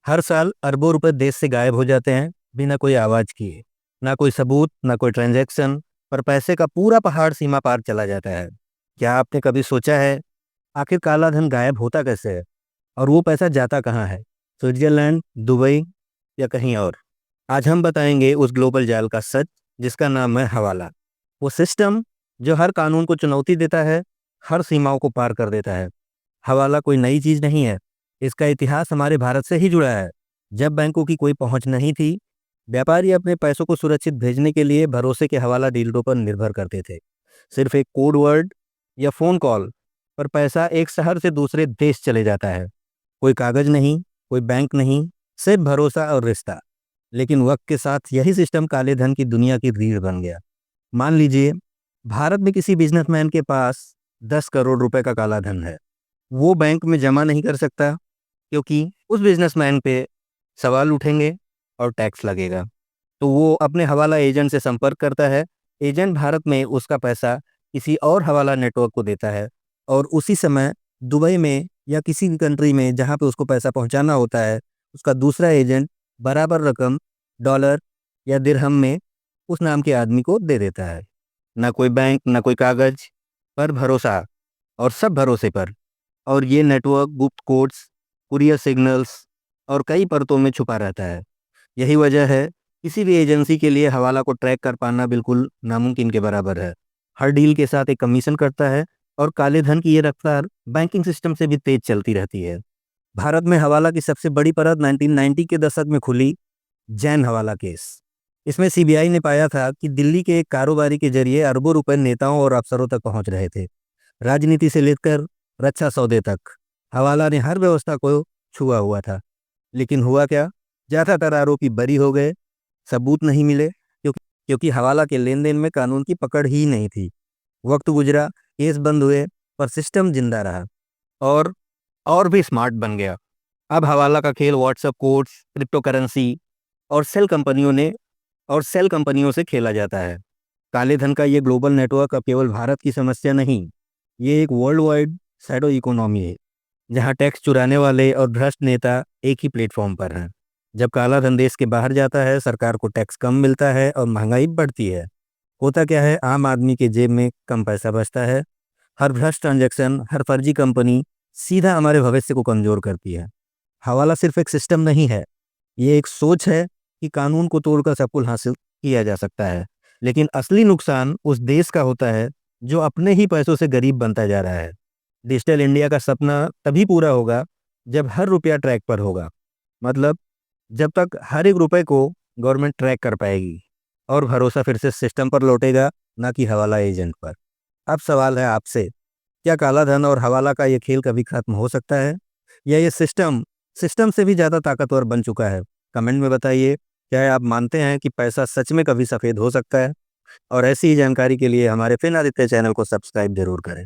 हर साल अरबों रुपए देश से गायब हो जाते हैं बिना कोई आवाज किए। ना कोई सबूत, ना कोई ट्रांजैक्शन, पर पैसे का पूरा पहाड़ सीमा पार चला जाता है। क्या आपने कभी सोचा है आखिर काला धन गायब होता कैसे है और वो पैसा जाता कहाँ है? स्विट्जरलैंड, दुबई या कहीं और? आज हम बताएंगे उस ग्लोबल जाल का सच, जिसका नाम है हवाला। वो सिस्टम जो हर कानून को चुनौती देता है, हर सीमाओं को पार कर देता है। हवाला कोई नई चीज नहीं है। इसका इतिहास हमारे भारत से ही जुड़ा है। जब बैंकों की कोई पहुंच नहीं थी, व्यापारी अपने पैसों को सुरक्षित भेजने के लिए भरोसे के हवाला डीलरों पर निर्भर करते थे। सिर्फ एक कोड वर्ड या फोन कॉल पर पैसा एक शहर से दूसरे देश चले जाता है। कोई कागज नहीं, कोई बैंक नहीं, सिर्फ भरोसा और रिश्ता। लेकिन वक्त के साथ यही सिस्टम काले धन की दुनिया की रीढ़ बन गया। मान लीजिए भारत में किसी बिजनेसमैन के पास 10 करोड़ रुपए का काला धन है। वो बैंक में जमा नहीं कर सकता, क्योंकि उस बिजनेसमैन पे सवाल उठेंगे और टैक्स लगेगा। तो वो अपने हवाला एजेंट से संपर्क करता है। एजेंट भारत में उसका पैसा किसी और हवाला नेटवर्क को देता है, और उसी समय दुबई में या किसी भी कंट्री में जहाँ पे उसको पैसा पहुँचाना होता है, उसका दूसरा एजेंट बराबर रकम डॉलर या दिरहम में उस नाम के आदमी को दे देता है। ना कोई बैंक, ना कोई कागज, पर भरोसा, और सब भरोसे पर। और ये नेटवर्क गुप्त कोड्स, कुरियर सिग्नल्स और कई परतों में छुपा रहता है। यही वजह है किसी भी एजेंसी के लिए हवाला को ट्रैक कर पाना बिल्कुल नामुमकिन के बराबर है। हर डील के साथ एक कमीशन करता है, और काले धन की ये रफ्तार बैंकिंग सिस्टम से भी तेज चलती रहती है। भारत में हवाला की सबसे बड़ी परत 1990 के दशक में खुली जैन हवाला केस। इसमें सीबीआई ने पाया था कि दिल्ली के एक कारोबारी के जरिए अरबों रुपए नेताओं और अफसरों तक पहुंच रहे थे। राजनीति से लेकर रक्षा सौदे तक हवाला ने हर व्यवस्था को छुआ हुआ था। लेकिन हुआ क्या? ज्यादातर आरोपी बरी हो गए, सबूत नहीं मिले, क्योंकि हवाला के लेन देन में कानून की पकड़ ही नहीं थी। वक्त गुजरा, केस बंद हुए, पर सिस्टम जिंदा रहा, और और भी स्मार्ट बन गया। अब हवाला का खेल व्हाट्सएप कोड्स, क्रिप्टो करेंसी और सेल कंपनियों से खेला जाता है। काले धन का ये ग्लोबल नेटवर्क अब केवल भारत की समस्या नहीं, ये एक वर्ल्ड वाइड शैडो इकोनॉमी है, जहां टैक्स चुराने वाले और भ्रष्ट नेता एक ही प्लेटफॉर्म पर हैं। जब काला धन देश के बाहर जाता है, सरकार को टैक्स कम मिलता है और महंगाई बढ़ती है। होता क्या है, आम आदमी के जेब में कम पैसा बचता है। हर भ्रष्ट ट्रांजैक्शन, हर फर्जी कंपनी सीधा हमारे भविष्य को कमजोर करती है। हवाला सिर्फ एक सिस्टम नहीं है, ये एक सोच है कि कानून को तोड़कर सब कुछ हासिल किया जा सकता है। लेकिन असली नुकसान उस देश का होता है जो अपने ही पैसों से गरीब बनता जा रहा है। डिजिटल इंडिया का सपना तभी पूरा होगा जब हर रुपया ट्रैक पर होगा। मतलब जब तक हर एक रुपए को गवर्नमेंट ट्रैक कर पाएगी, और भरोसा फिर से सिस्टम पर लौटेगा, ना कि हवाला एजेंट पर। अब सवाल है आपसे, क्या काला धन और हवाला का ये खेल कभी खत्म हो सकता है, या ये सिस्टम सिस्टम से भी ज़्यादा ताकतवर बन चुका है? कमेंट में बताइए, क्या आप मानते हैं कि पैसा सच में कभी सफ़ेद हो सकता है? और ऐसी ही जानकारी के लिए हमारे फिन आदित्य चैनल को सब्सक्राइब जरूर करें।